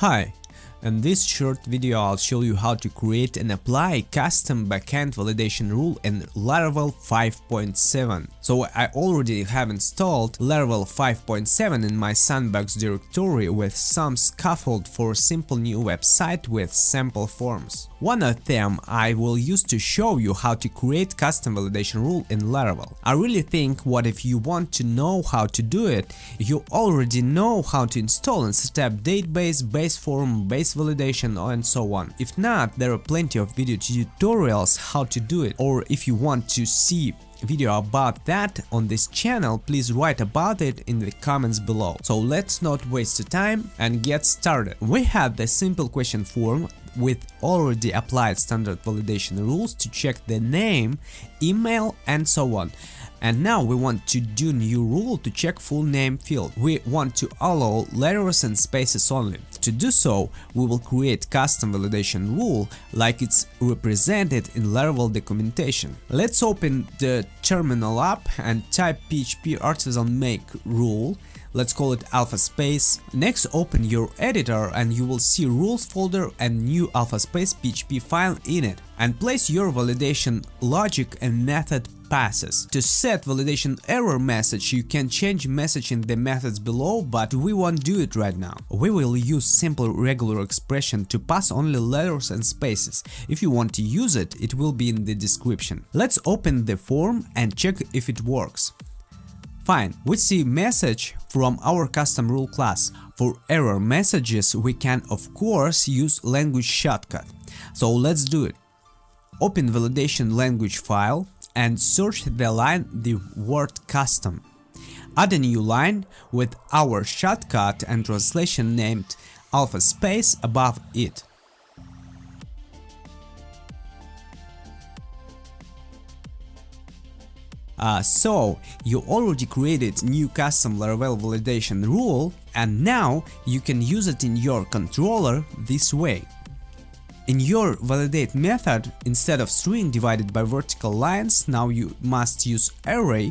Hi, in this short video I'll show you how to create and apply a custom backend validation rule in Laravel 5.7. So I already have installed Laravel 5.7 in my sandbox directory with some scaffold for a simple new website with sample forms. One of them I will use to show you how to create custom validation rule in Laravel. I really think what if you want to know how to do it, you already know how to install and set up database, base form, base validation and so on. If not, there are plenty of video tutorials how to do it, or if you want to see video about that on this channel, please write about it in the comments below. So let's not waste the time and get started. We have the simple question form with already applied standard validation rules to check the name, email and so on. And now we want to do new rule to check full name field. We want to allow letters and spaces only. To do so, we will create custom validation rule like it's represented in Laravel documentation. Let's open the terminal up and type php artisan make rule. Let's call it alpha space. Next, open your editor and you will see rules folder and new alpha space php file in it, and place your validation logic and method passes. To set validation error message, you can change message in the methods below, but we won't do it right now. We will use simple regular expression to pass only letters and spaces. If you want to use it, it will be in the description. Let's open the form and check if it works. Fine, we see message from our custom rule class. For error messages, we can of course use language shortcut. So let's do it. Open validation language file and search the line the word custom. Add a new line with our shortcut and translation named alpha space above it. So you already created new custom Laravel validation rule, and now you can use it in your controller this way. In your validate method, instead of string divided by vertical lines, now you must use array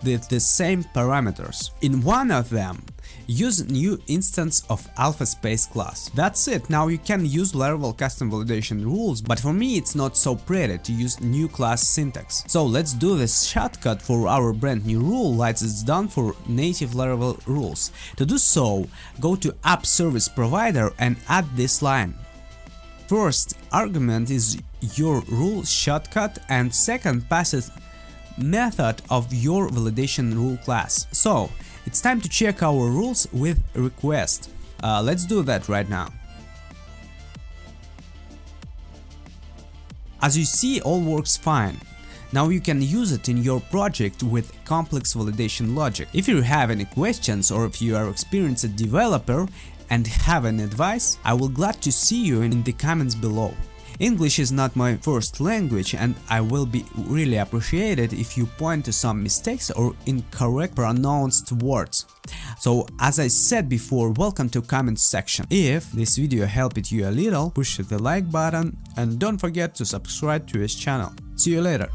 with the same parameters. In one of them, use new instance of alpha space class. That's it, now you can use Laravel custom validation rules, but for me it's not so pretty to use new class syntax. So let's do this shortcut for our brand new rule like it's done for native Laravel rules. To do so, go to app service provider and add this line. First argument is your rule shortcut and second passes method of your validation rule class. So it's time to check our rules with request. Let's do that right now. As you see, all works fine. Now you can use it in your project with complex validation logic. If you have any questions or if you are experienced developer and have an advice, I will glad to see you in the comments below. English is not my first language and I will be really appreciated if you point to some mistakes or incorrect pronounced words. So as I said before, welcome to comments section. If this video helped you a little, push the like button and don't forget to subscribe to this channel. See you later.